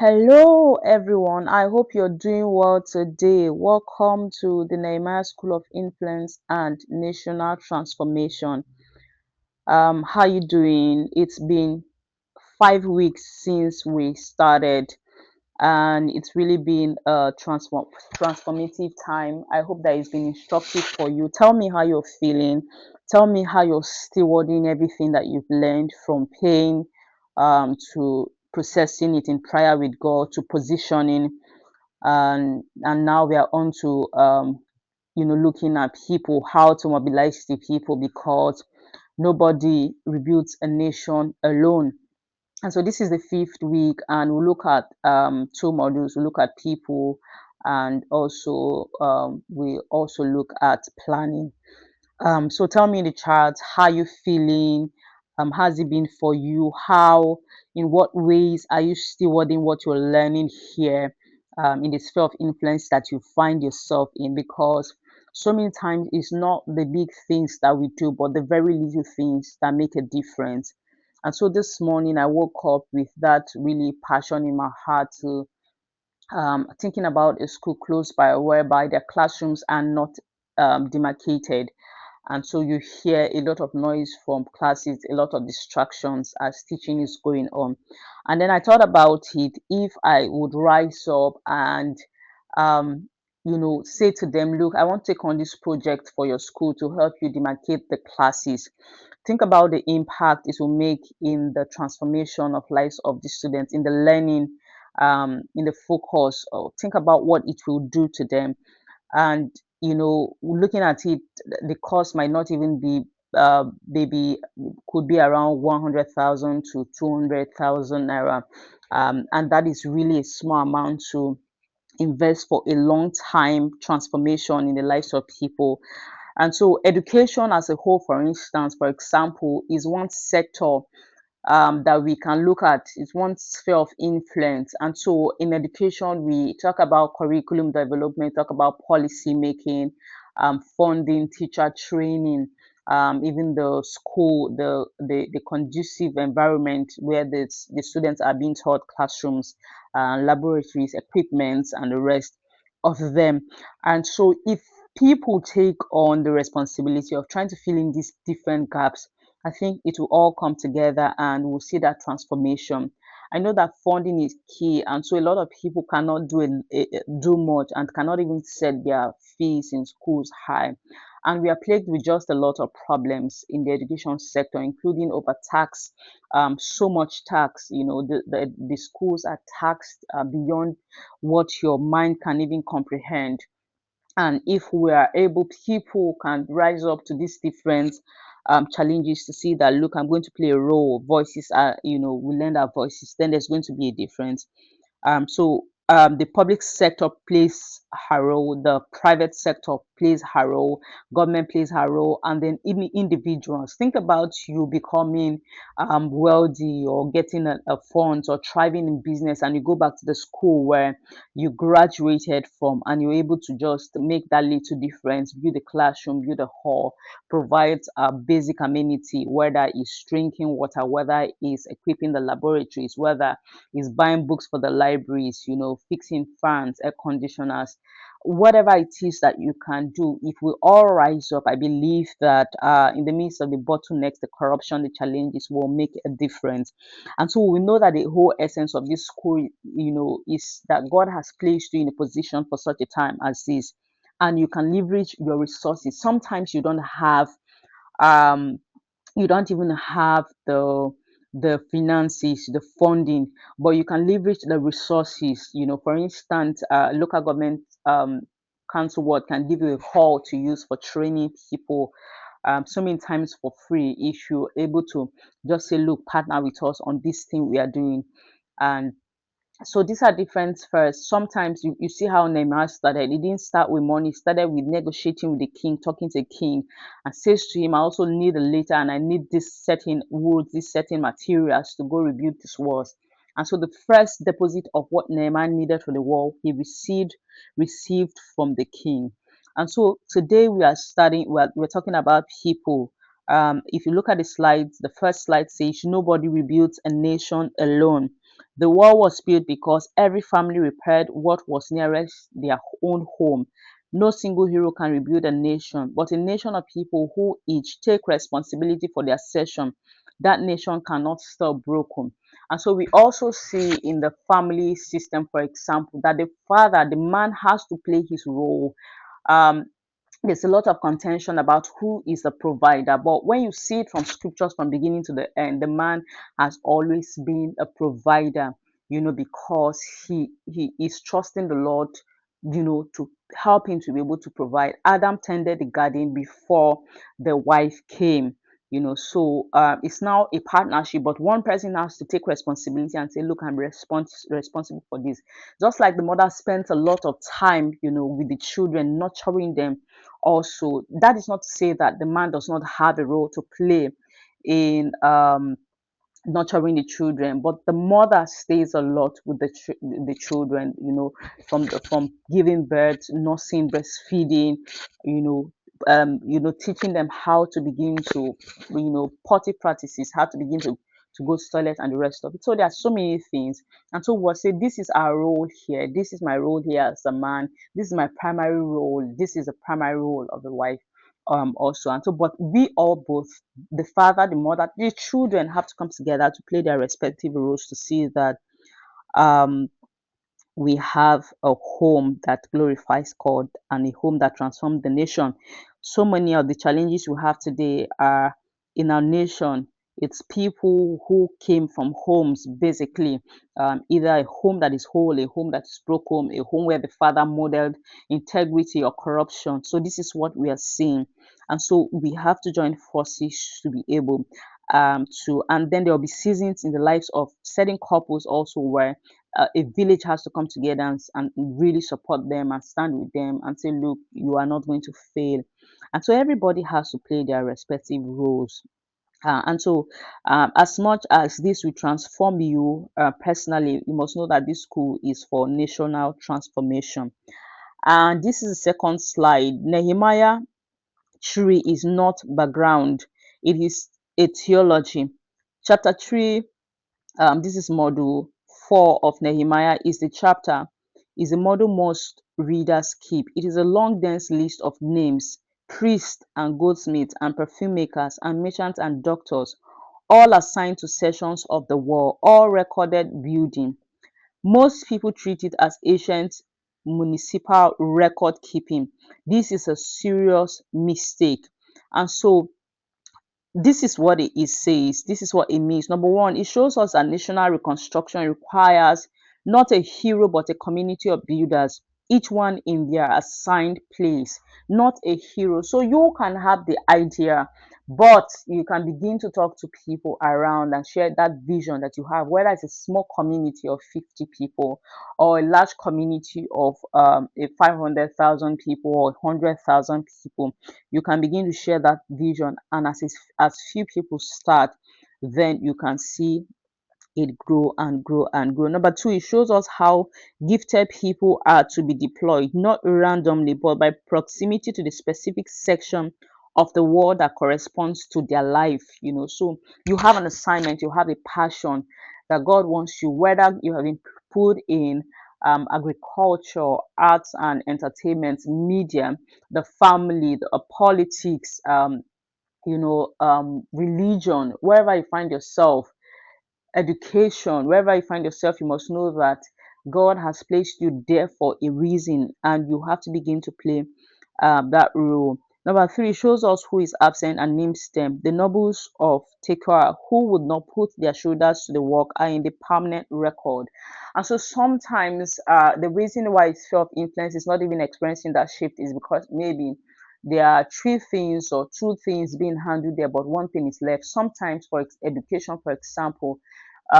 Hello, everyone. I hope you're doing well today. Welcome to the Nehemiah School of Influence and National Transformation. How you doing? It's been 5 weeks since we started, and it's really been a transformative time. I hope that it's been instructive for you. Tell me how you're feeling. Tell me how you're stewarding everything that you've learned from pain to processing it in prayer with God to positioning, and now we are on to looking at people, how to mobilize the people, because nobody rebuilds a nation alone. And so this is the fifth week, and we'll look at two modules. We'll look at people, and also we also look at planning. So tell me in the chat, how you feeling? How's it been for you? In what ways are you stewarding what you're learning here in the sphere of influence that you find yourself in? Because so many times it's not the big things that we do, but the very little things that make a difference. And so this morning I woke up with that really passion in my heart to thinking about a school close by whereby their classrooms are not demarcated, and so you hear a lot of noise from classes, a lot of distractions as teaching is going on. And then I thought about it, if I would rise up and um, say to them, look, I want to take on this project for your school to help you demarcate the classes. Think about the impact it will make in the transformation of lives of the students, in the learning, in the focus, or think about what it will do to them. And looking at it, the cost might not even be maybe could be around 100,000 to 200,000 naira, and that is really a small amount to invest for a long time transformation in the lives of people. And so education as a whole, for instance, for example, is one sector that we can look at. It's one sphere of influence. And so in education, we talk about curriculum development, talk about policy making, funding, teacher training, even the school, the conducive environment where the students are being taught, classrooms, laboratories, equipment, and the rest of them. And so if people take on the responsibility of trying to fill in these different gaps, I think it will all come together and we'll see that transformation. I know that funding is key, and so a lot of people cannot do much and cannot even set their fees in schools high. And we are plagued with just a lot of problems in the education sector, including overtax, so much tax. The schools are taxed beyond what your mind can even comprehend. And if we are able, people can rise up to these different challenges to see that, look, I'm going to play a role. Voices are, we lend our voices, then there's going to be a difference. The public sector plays her role, the private sector plays her role, government plays her role, and then even individuals. Think about you becoming wealthy or getting a fund or thriving in business, and you go back to the school where you graduated from, and you're able to just make that little difference, build a classroom, build a hall, provide a basic amenity, whether it's drinking water, whether it's equipping the laboratories, whether it's buying books for the libraries, fixing fans, air conditioners, whatever it is that you can do. If we all rise up, I believe that in the midst of the bottlenecks, the corruption, the challenges will make a difference. And so we know that the whole essence of this school, is that God has placed you in a position for such a time as this, and you can leverage your resources. Sometimes um, you don't even have the finances, the funding, but you can leverage the resources. For instance, local government council ward can give you a hall to use for training people so many times for free, if you're able to just say, look, partner with us on this thing we are doing. And so these are different first. Sometimes you see how Nehemiah started. He didn't start with money, he started with negotiating with the king, talking to the king, and says to him, I also need a later, and I need this certain wood, these certain materials to go rebuild this walls. And so the first deposit of what Nehemiah needed for the wall, he received from the king. And so today we are studying, we're talking about people. If you look at the slides, the first slide says nobody rebuilds a nation alone. The wall was built because every family repaired what was nearest their own home. No single hero can rebuild a nation, but a nation of people who each take responsibility for their session, that nation cannot stay broken. And so we also see in the family system, for example, that the father, the man has to play his role. Um, there's a lot of contention about who is the provider, but when you see it from scriptures from beginning to the end, the man has always been a provider, because he is trusting the Lord, to help him to be able to provide. Adam tended the garden before the wife came. So it's now a partnership, but one person has to take responsibility and say, look, I'm responsible for this. Just like the mother spent a lot of time, with the children, nurturing them. Also, that is not to say that the man does not have a role to play in nurturing the children, but the mother stays a lot with the children, from giving birth, nursing, breastfeeding, you know teaching them how to begin to, potty practices, how to begin to go to toilet and the rest of it. So there are so many things. And so we'll say, this is our role here, this is my role here as a man, this is my primary role, this is the primary role of the wife, also. And so, but we all, both the father, the mother, the children, have to come together to play their respective roles to see that um we have a home that glorifies God and a home that transforms the nation. So many of the challenges we have today are in our nation. It's people who came from homes, basically, either a home that is whole, a home that is broken, a home where the father modeled integrity or corruption. So this is what we are seeing. And so we have to join forces to be able and then there will be seasons in the lives of certain couples also where a village has to come together and really support them and stand with them and say, look, you are not going to fail. And so everybody has to play their respective roles. And so, as much as this will transform you personally, you must know that this school is for national transformation. And this is the second slide. Nehemiah tree is not background, it is a theology. Chapter 3, this is module 4 of Nehemiah, is the chapter, is a model most readers keep. It is a long, dense list of names, priests and goldsmiths and perfume makers and merchants and doctors, all assigned to sections of the wall, all recorded building. Most people treat it as ancient municipal record keeping. This is a serious mistake. And so this is what it says. This is what it means. Number one, it shows us that national reconstruction requires not a hero, but a community of builders, each one in their assigned place, not a hero. So you can have the idea, but you can begin to talk to people around and share that vision that you have, whether it's a small community of 50 people or a large community of 500,000 people or 100,000 people. You can begin to share that vision, and as few people start, then you can see it grow and grow and grow. Number two, it shows us how gifted people are to be deployed, not randomly, but by proximity to the specific section of the world that corresponds to their life. So you have an assignment, you have a passion that God wants you, whether you have been put in agriculture, arts and entertainment, media, the family, the politics, religion, wherever you find yourself, education, wherever you find yourself, you must know that God has placed you there for a reason, and you have to begin to play that role. Number three shows us who is absent and names them. The nobles of Tekoa, who would not put their shoulders to the work, are in the permanent record. And so sometimes the reason why sphere of influence is not even experiencing that shift is because maybe there are three things or two things being handled there, but one thing is left. Sometimes for education, for example,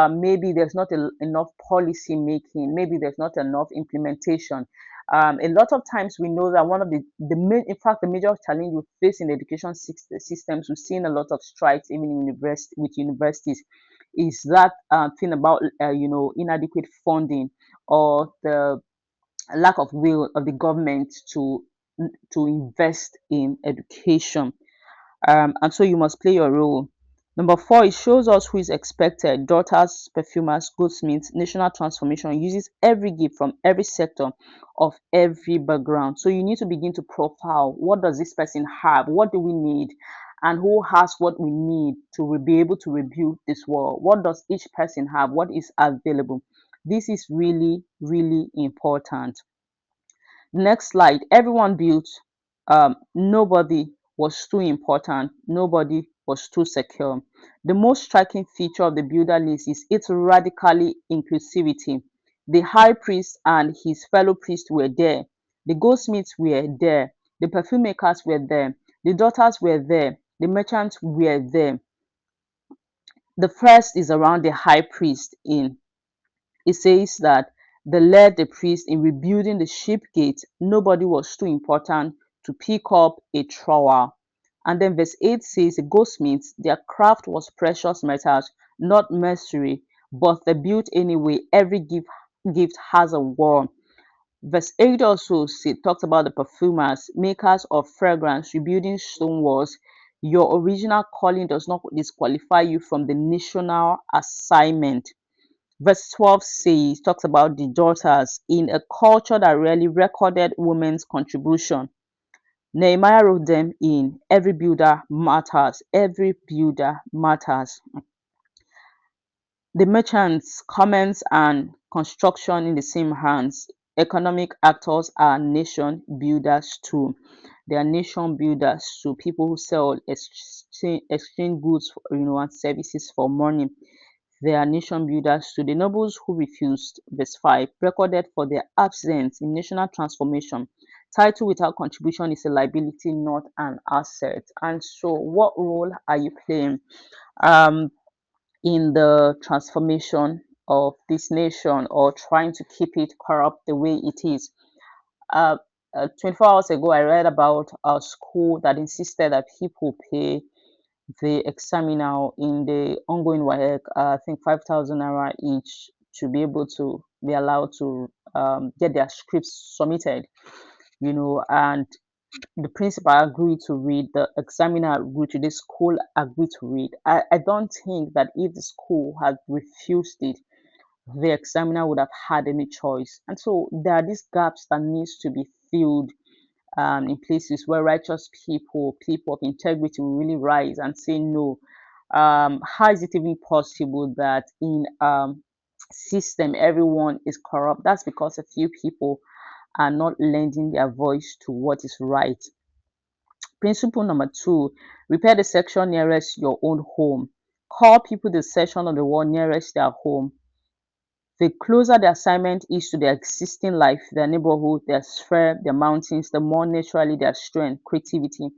maybe there's not enough policy making, maybe there's not enough implementation. A lot of times we know that one of in fact, the major challenge we face in the education systems, we've seen a lot of strikes even in with universities, is that thing about inadequate funding or the lack of will of the government to invest in education. And so you must play your role. Number four, it shows us who is expected. Daughters, perfumers, goldsmiths, national transformation uses every gift from every sector of every background. So you need to begin to profile, what does this person have? What do we need? And who has what we need to be able to rebuild this world? What does each person have? What is available? This is really, really important. Next slide. Everyone built. Nobody was too important. Nobody was too secure. The most striking feature of the builder list is its radically inclusivity. The high priest and his fellow priests were there. The goldsmiths were there. The perfume makers were there. The daughters were there. The merchants were there. The first is around the high priest in it says that they led the priest in rebuilding the sheep gate. Nobody was too important to pick up a trowel. And then verse 8 says, the goldsmiths, their craft was precious metals, not mercury, but they built anyway. Every gift has a wall. Verse 8 also talks about the perfumers, makers of fragrance, rebuilding stone walls. Your original calling does not disqualify you from the national assignment. Verse 12 talks about the daughters in a culture that rarely recorded women's contribution. Nehemiah wrote them in. Every builder matters. Every builder matters. The merchants, commerce, and construction in the same hands. Economic actors are nation builders too. They are nation builders too. People who sell, exchange goods, and services for money. They are nation builders too. The nobles who refused, verse 5, recorded for their absence in national transformation. Title without contribution is a liability, not an asset. And so, what role are you playing in the transformation of this nation, or trying to keep it corrupt the way it is? Uh, 24 hours ago, I read about a school that insisted that people pay the examiner in the ongoing WAEC, I think 5,000 naira each to be able to be allowed to get their scripts submitted, and the principal agreed to read, the examiner agreed to, the school agreed to read. I don't think that if the school had refused it, the examiner would have had any choice. And so there are these gaps that needs to be filled in places where righteous people of integrity will really rise and say no. How is it even possible that in system everyone is corrupt? That's because a few people are not lending their voice to what is right. Principle number two, repair the section nearest your own home. Call people the section of the wall nearest their home. The closer the assignment is to their existing life, their neighborhood, their sphere, their mountains, the more naturally their strength, creativity,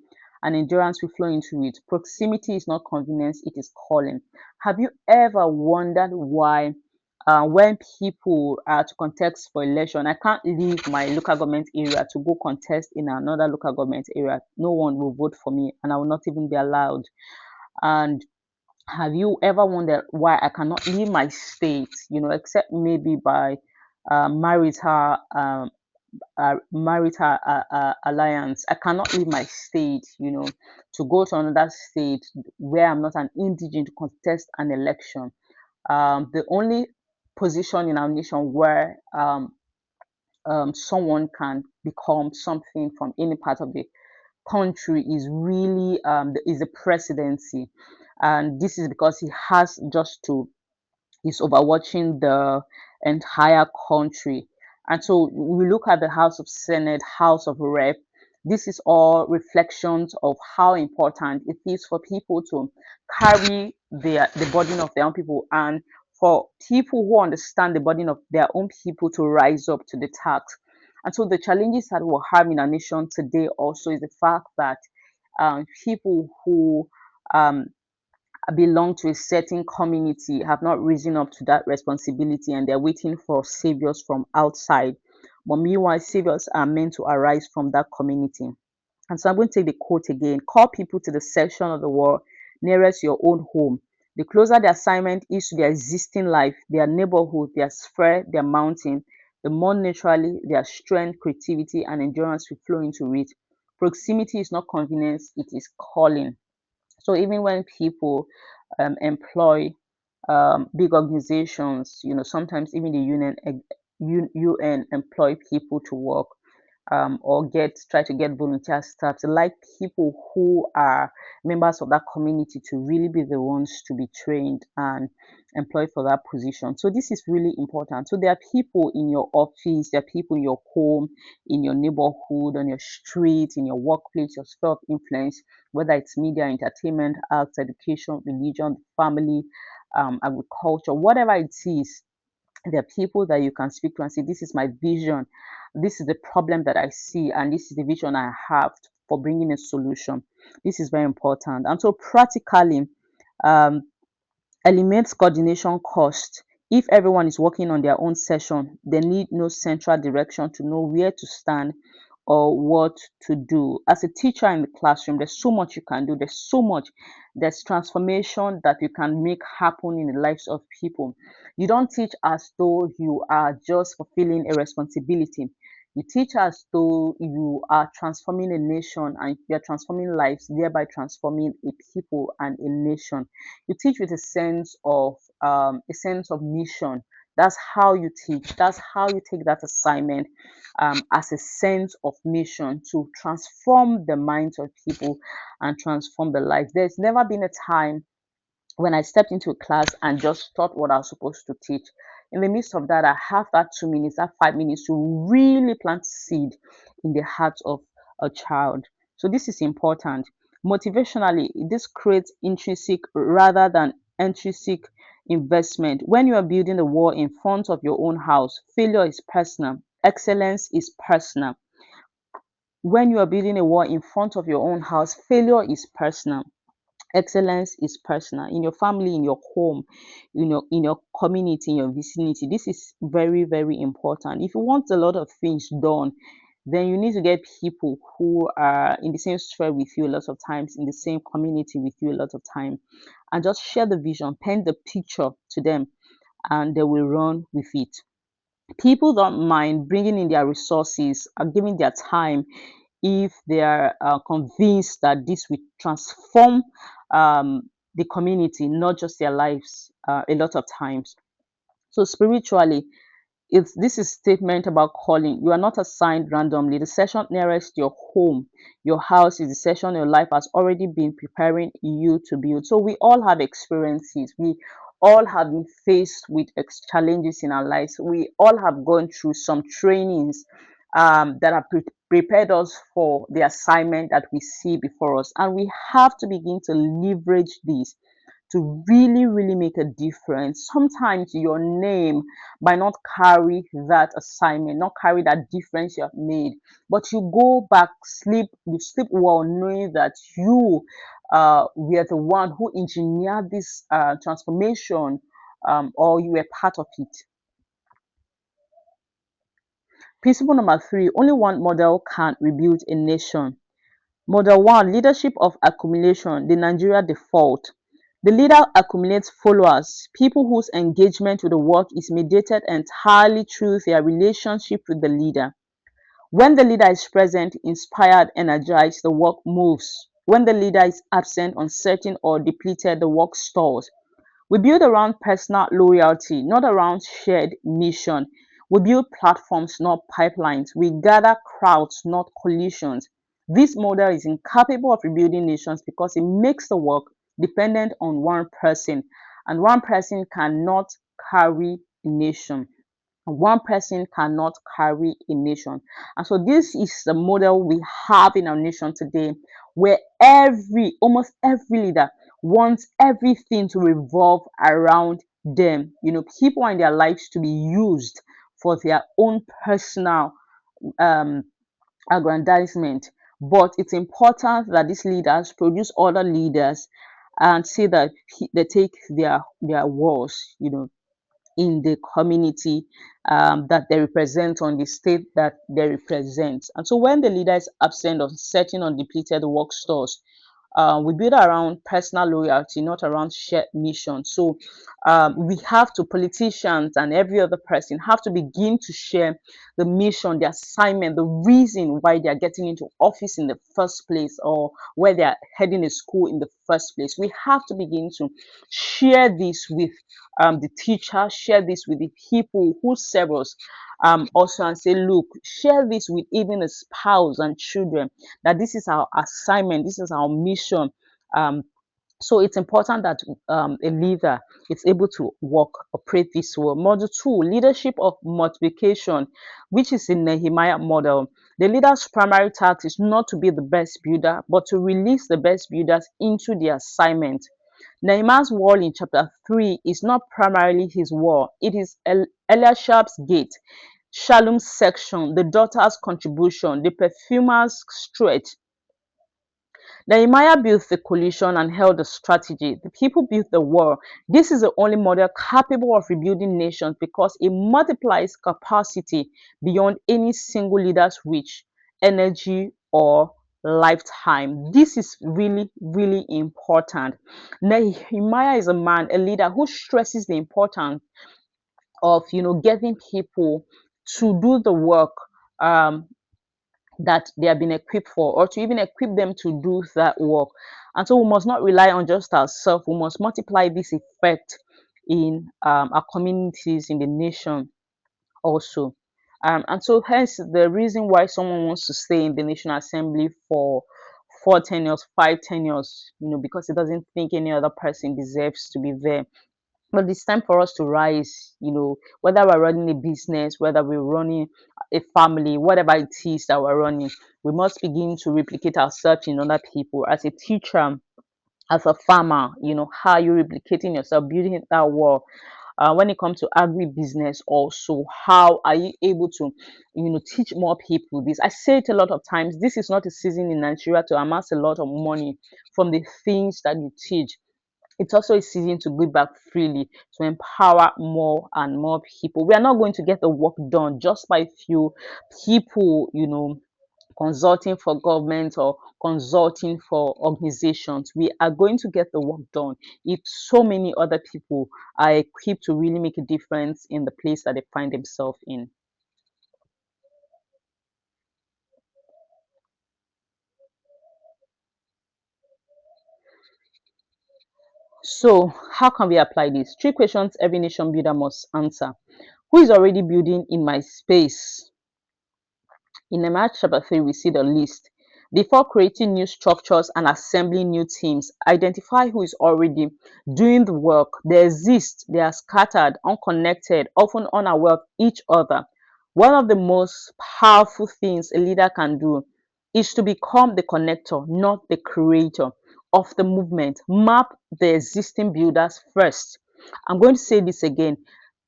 and endurance will flow into it. Proximity is not convenience, it is calling. Have you ever wondered why, when people are to contest for election, I can't leave my local government area to go contest in another local government area? No one will vote for me, and I will not even be allowed. And have you ever wondered why I cannot leave my state, except maybe by marital alliance? I cannot leave my state, to go to another state where I'm not an indigent to contest an election. The only position in our nation where someone can become something from any part of the country is really is the presidency, and this is because he has just to is overwatching the entire country. And so we look at the House of Senate, House of Rep. This is all reflections of how important it is for people to carry the burden of their own people, and for people who understand the burden of their own people to rise up to the task. And so the challenges that we have in our nation today also is the fact that people who um, belong to a certain community have not risen up to that responsibility, and they're waiting for saviors from outside. But meanwhile, saviors are meant to arise from that community. And so I'm going to take the quote again. Call people to the section of the world nearest your own home. The closer the assignment is to their existing life, their neighborhood, their sphere, their mountain, the more naturally their strength, creativity, and endurance will flow into it. Proximity is not convenience, it is calling. So even when people employ big organizations, sometimes even the UN employ people to work, or try to get volunteer staff. They like people who are members of that community to really be the ones to be trained and employed for that position. So this is really important. So there are people in your office, there are people in your home, in your neighborhood, on your street, in your workplace, your sphere of influence, whether it's media, entertainment, arts, education, religion, family, agriculture, whatever it is. There are people that you can speak to and say, this is my vision, this is the problem that I see, and this is the vision I have for bringing a solution. This is very important. And so practically, um, eliminates coordination cost. If everyone is working on their own session, they need no central direction to know where to stand or what to do. As a teacher in the classroom, there's so much you can do. There's transformation that you can make happen in the lives of people. You don't teach as though you are just fulfilling a responsibility. You teach as though you are transforming a nation and you're transforming lives, thereby transforming a people and a nation. You teach with a sense of mission. That's how you teach. That's how you take that assignment, as a sense of mission to transform the minds of people and transform the lives. There's never been a time when I stepped into a class and just taught what I was supposed to teach. In the midst of that, I have that 2 minutes, that 5 minutes to really plant seed in the heart of a child. So this is important. Motivationally, this creates intrinsic rather than intrinsic investment. When you are building a wall in front of your own house, failure is personal. Excellence is personal. When you are building a wall in front of your own house, failure is personal. Excellence is personal. In your family, in your home, in your community, in your vicinity. This is very, very important. If you want a lot of things done, then you need to get people who are in the same sphere with you a lot of times, in the same community with you a lot of time, and just share the vision, paint the picture to them, and they will run with it. People don't mind bringing in their resources and giving their time if they are convinced that this will transform the community, not just their lives, a lot of times. So spiritually, this is statement about calling. You are not assigned randomly. The session nearest your home, your house, is the session your life has already been preparing you to build. So we all have experiences. We all have been faced with challenges in our lives. We all have gone through some trainings that have prepared us for the assignment that we see before us, and we have to begin to leverage this to really, really make a difference. Sometimes your name might not carry that assignment, not carry that difference you have made, but you go back, you sleep well, knowing that you were the one who engineered this transformation, or you were part of it. Principle number 3: only one model can rebuild a nation. Model 1: leadership of accumulation, the Nigeria default. The leader accumulates followers, people whose engagement with the work is mediated entirely through their relationship with the leader. When the leader is present, inspired, energized, the work moves. When the leader is absent, uncertain, or depleted, the work stalls. We build around personal loyalty, not around shared mission. We build platforms, not pipelines. We gather crowds, not coalitions. This model is incapable of rebuilding nations because it makes the work dependent on one person, and one person cannot carry a nation. One person cannot carry a nation. And so this is the model we have in our nation today, where almost every leader wants everything to revolve around them. People want their lives to be used for their own personal um, aggrandizement. But it's important that these leaders produce other leaders and see that they take their wars, in the community that they represent, on the state that they represent. And so when the leader is absent or certain or depleted, the work stores. We build around personal loyalty, not around shared mission. So we have to, politicians and every other person have to begin to share the mission, the assignment, the reason why they are getting into office in the first place, or where they are heading a school in the first place. We have to begin to share this with the teacher, share this with the people who serve us, also, and say, look, share this with even a spouse and children, that this is our assignment, this is our mission. Um, so it's important that a leader is able to work, operate this way. Model two, leadership of multiplication, which is in Nehemiah model. The leader's primary task is not to be the best builder, but to release the best builders into the assignment. Nehemiah's wall in chapter 3 is not primarily his wall, it is Eliashab's gate, Shalom's section, the daughter's contribution, the perfumer's stretch. Nehemiah built the coalition and held the strategy. The people built the wall. This is the only model capable of rebuilding nations because it multiplies capacity beyond any single leader's reach, energy, or lifetime. This is really, really important. Nehemiah is a man, a leader who stresses the importance of getting people to do the work um, that they have been equipped for, or to even equip them to do that work. And so we must not rely on just ourselves. We must multiply this effect in our communities, in the nation also. And so hence the reason why someone wants to stay in the National Assembly for 4 tenures, 5 tenures, because it doesn't think any other person deserves to be there. But it's time for us to rise, whether we're running a business, whether we're running a family, whatever it is that we're running, we must begin to replicate ourselves in other people. As a teacher, as a farmer, how are you replicating yourself, building that wall? When it comes to agribusiness, also, how are you able to, teach more people this? I say it a lot of times. This is not a season in Nigeria to amass a lot of money from the things that you teach. It's also a season to give back freely, to empower more and more people. We are not going to get the work done just by few people, consulting for government or consulting for organizations. We are going to get the work done if so many other people are equipped to really make a difference in the place that they find themselves in. So, how can we apply this? Three questions every nation builder must answer. Who is already building in my space? In Nehemiah chapter 3, we see the list. Before creating new structures and assembling new teams, identify who is already doing the work. They exist, they are scattered, unconnected, often unaware of each other. One of the most powerful things a leader can do is to become the connector, not the creator of the movement. Map the existing builders first. I'm going to say this again.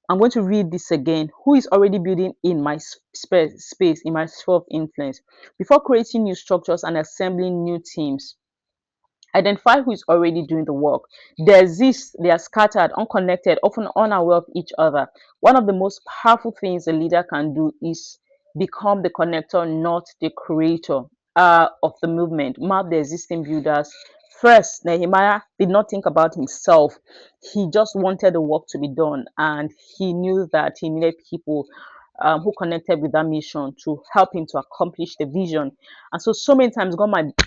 I'm going to read this again. Who is already building in my space, in my sphere of influence? Before creating new structures and assembling new teams, identify who is already doing the work. They exist, they are scattered, unconnected, often unaware of each other. One of the most powerful things a leader can do is become the connector, not the creator of the movement. Map the existing builders. First, Nehemiah did not think about himself. He just wanted the work to be done, and he knew that he needed people who connected with that mission to help him to accomplish the vision. And so many times,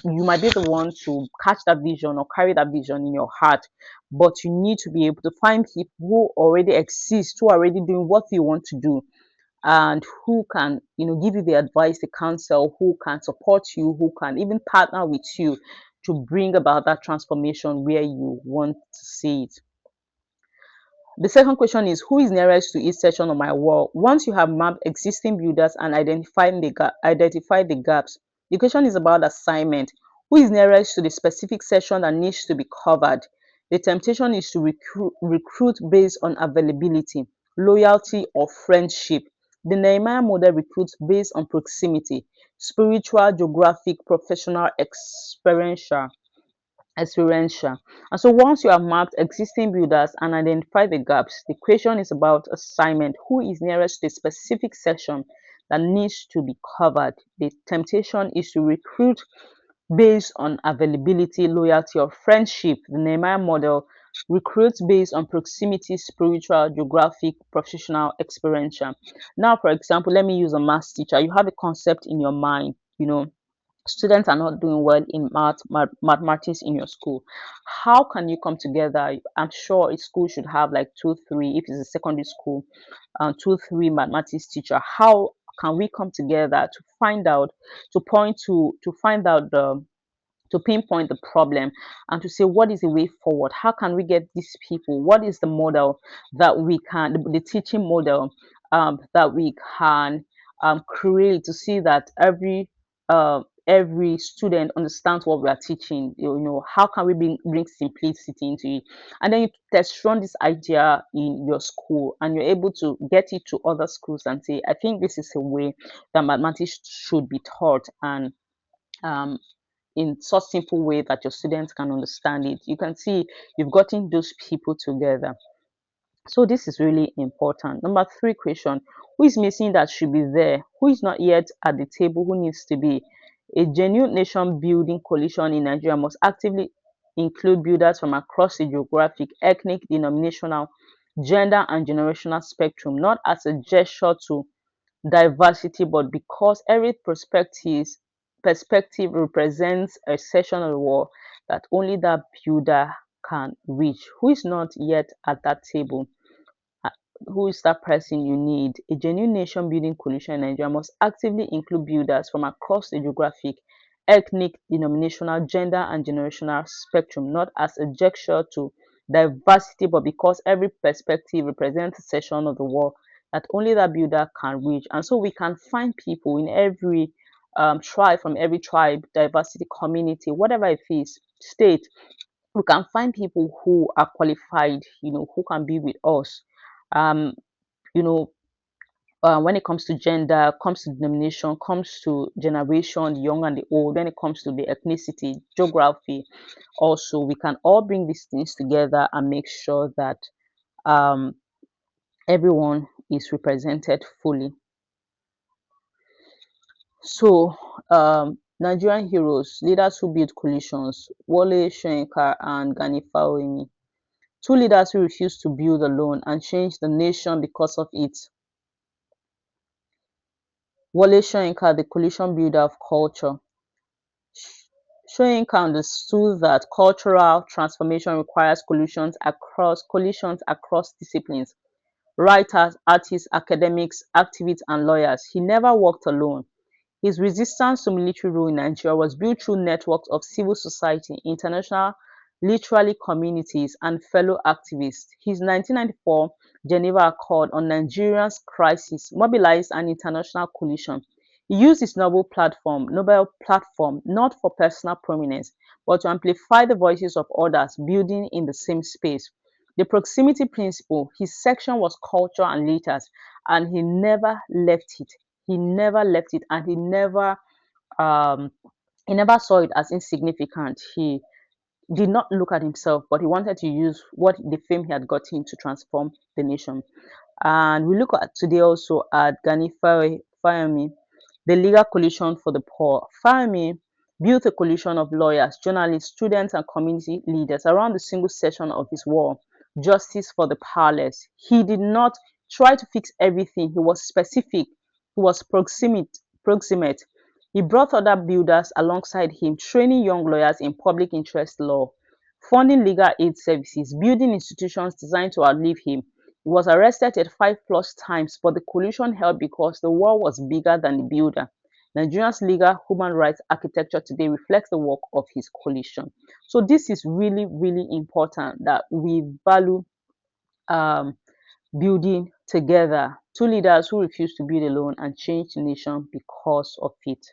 you might be the one to catch that vision or carry that vision in your heart, but you need to be able to find people who already exist, who are already doing what you want to do, and who can, give you the advice, the counsel, who can support you, who can even partner with you to bring about that transformation where you want to see it. The second question is, who is nearest to each section of my wall? Once you have mapped existing builders and identified the gaps, the question is about assignment. Who is nearest to the specific section that needs to be covered? The temptation is to recruit based on availability, loyalty, or friendship. The Nehemiah model recruits based on proximity, spiritual, geographic, professional, experiential. And so once you have mapped existing builders and identified the gaps, the question is about assignment. Who is nearest to the specific section that needs to be covered? The temptation is to recruit based on availability, loyalty, or friendship. The Nehemiah model recruits based on proximity, spiritual, geographic, professional, experiential. Now, for example, let me use a math teacher. You have a concept in your mind, students are not doing well in mathematics in your school. How can you come together? I'm sure a school should have like two, three, if it's a secondary school, two, three mathematics teacher. How can we come together to find out, to find out to pinpoint the problem and to say what is the way forward? How can we get these people? What is the model that we can, the teaching model that we can create to see that every student understands what we are teaching? How can we bring simplicity into it? And then you test run this idea in your school, and you're able to get it to other schools and say, I think this is a way that mathematics should be taught, and um, in such simple way that your students can understand it. You can see you've gotten those people together. So this is really important. Number three question: who is missing that should be there? Who is not yet at the table? Who needs to be? A genuine nation building coalition in Nigeria must actively include builders from across the geographic, ethnic, denominational, gender, and generational spectrum, not as a gesture to diversity, but because every perspective represents a section of the world that only that builder can reach. Who is not yet at that table? uh, who is that person you need? A genuine nation building coalition in Nigeria must actively include builders from across the geographic, ethnic, denominational, gender, and generational spectrum, not as a gesture to diversity, but because every perspective represents a section of the world that only that builder can reach. And so we can find people in every tribe, from every tribe, diversity, community, whatever it is, state. We can find people who are qualified, who can be with us. Um, you know, when it comes to gender, comes to denomination, comes to generation, the young and the old, when it comes to the ethnicity, geography, also, we can all bring these things together and make sure that um, everyone is represented fully. So, Nigerian heroes, leaders who build coalitions, Wole Soyinka and Gani Fawemi, two leaders who refused to build alone and change the nation because of it. Wole Soyinka, the coalition builder of culture. Soyinka understood that cultural transformation requires coalitions across disciplines: writers, artists, academics, activists, and lawyers. He never worked alone. His resistance to military rule in Nigeria was built through networks of civil society, international literary communities, and fellow activists. His 1994 Geneva Accord on Nigeria's crisis mobilized an international coalition. He used his Nobel platform not for personal prominence, but to amplify the voices of others building in the same space. The proximity principle, his section was culture and leaders, and he never left it. He never left it, and um, he never saw it as insignificant. He did not look at himself, but he wanted to use what the fame he had gotten to transform the nation. And we look at today also at Gani Fayemi, the legal coalition for the poor. Fayemi built a coalition of lawyers, journalists, students, and community leaders around the single section of his wall: justice for the powerless. He did not try to fix everything. He was specific. He was proximate. He brought other builders alongside him, training young lawyers in public interest law, funding legal aid services, building institutions designed to outlive him. He was arrested 35 plus times, but the coalition held because the war was bigger than the builder. Nigeria's legal human rights architecture today reflects the work of his coalition. So this is really, really important that we value um, building together. Two leaders who refuse to build alone and change the nation because of it.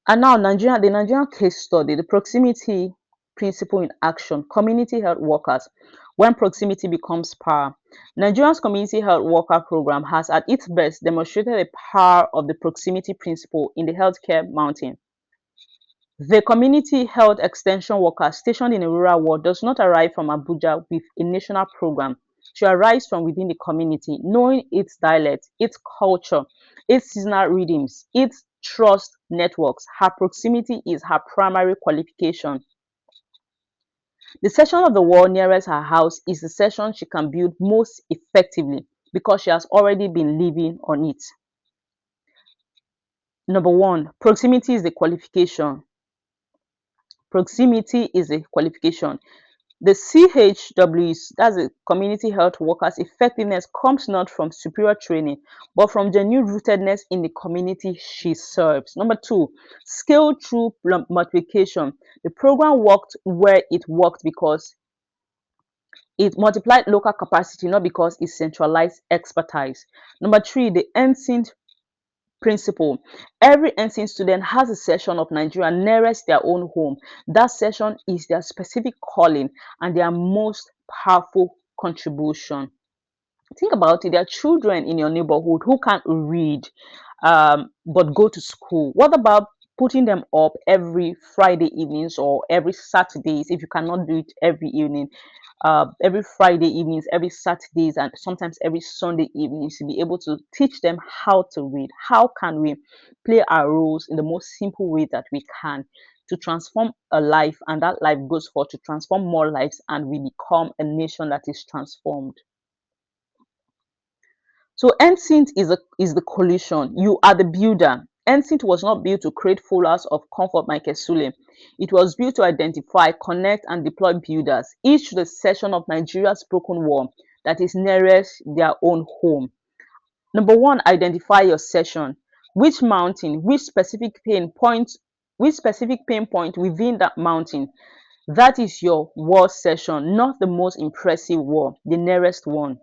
And now the Nigerian case study, the proximity principle in action, community health workers. When proximity becomes power. Nigeria's community health worker program has at its best demonstrated the power of the proximity principle in the healthcare mountain. The community health extension worker stationed in a rural ward does not arrive from Abuja with a national program. She arrives from within the community, knowing its dialect, its culture, its seasonal rhythms, its trust networks. Her proximity is her primary qualification. The section of the wall nearest her house is the section she can build most effectively because she has already been living on it. Number one, proximity is the qualification. Proximity is a qualification. The CHWs, that's the community health workers' effectiveness, comes not from superior training, but from genuine rootedness in the community she serves. Number two, scale through multiplication. The program worked where it worked because it multiplied local capacity, not because it centralized expertise. Number three, the NSINT principle. Every NSINT student has a section of Nigeria nearest their own home. That section is their specific calling and their most powerful contribution. Think about it. There are children in your neighborhood who can't read, but go to school. What about putting them up every Friday evenings or every Saturdays if you cannot do it every evening? Every Friday evenings, every Saturdays, and sometimes every Sunday evenings to be able to teach them how to read. How can we play our roles in the most simple way that we can to transform a life, and that life goes forward to transform more lives, and we become a nation that is transformed. So NSINT is the collision. You are the builder. NSINT was not built to create followers of Comfort Michael Sule. It was built to identify, connect, and deploy builders, each to the section of Nigeria's broken wall that is nearest their own home. Number one, identify your session. Which mountain, which specific pain point within that mountain. That is your wall session, not the most impressive wall, the nearest one.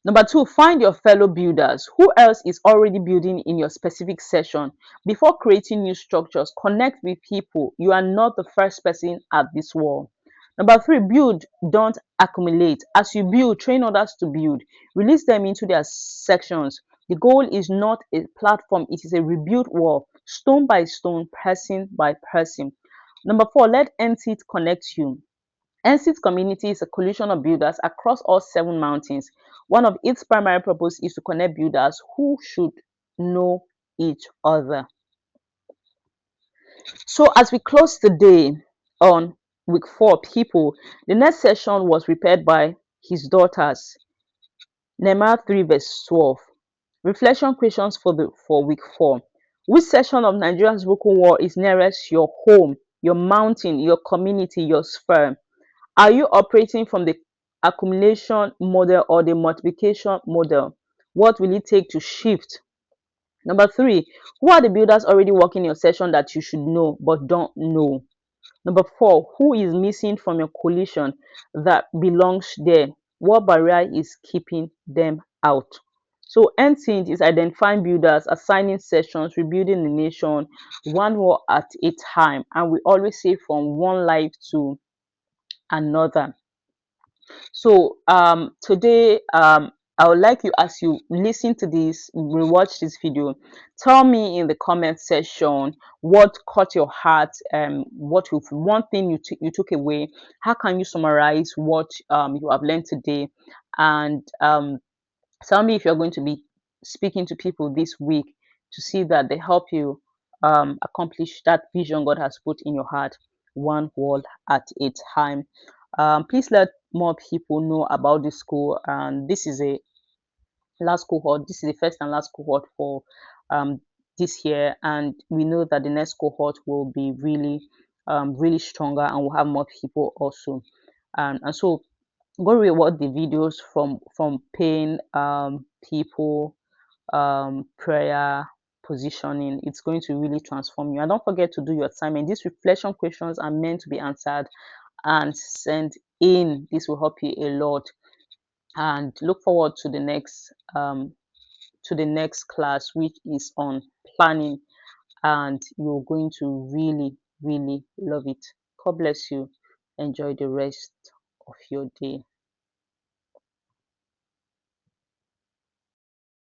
Number two, find your fellow builders. Who else is already building in your specific session? Before creating new structures, connect with people. You are not the first person at this wall. Number three, build, don't accumulate. As you build, train others to build. Release them into their sections. The goal is not a platform, it is a rebuilt wall, stone by stone, person by person. Number four, let NSIT connect you. NSIT community is a coalition of builders across all 7 mountains. One of its primary purpose is to connect builders who should know each other. So as we close the day on week 4 people, the next session was prepared by his daughters. Nehemiah 3 verse 12. Reflection questions for week 4. Which section of Nigeria's broken wall is nearest your home, your mountain, your community, your sphere? Are you operating from the accumulation model or the multiplication model? What will it take to shift? Number 3, who are the builders already working in your session that you should know but don't know? Number 4, who is missing from your coalition that belongs there? What barrier is keeping them out? So NSINT is identifying builders, assigning sessions, rebuilding the nation, one wall at a time. And we always say from one life to another. So today I would like you, as you listen to this, rewatch this video, tell me in the comment section what caught your heart, what one thing you took away. How can you summarize what you have learned today? And tell me if you're going to be speaking to people this week to see that they help you accomplish that vision God has put in your heart, one word at a time. Please let more people know about this school. And this is a last cohort. This is the first and last cohort for this year, and we know that the next cohort will be really stronger, and we'll have more people also. And so go reward the videos from pain, people, prayer, positioning. It's going to really transform you. And don't forget to do your assignment. These reflection questions are meant to be answered and sent in. This will help you a lot. And look forward to the next class, which is on planning, and you're going to really love it. God bless you. Enjoy the rest of your day.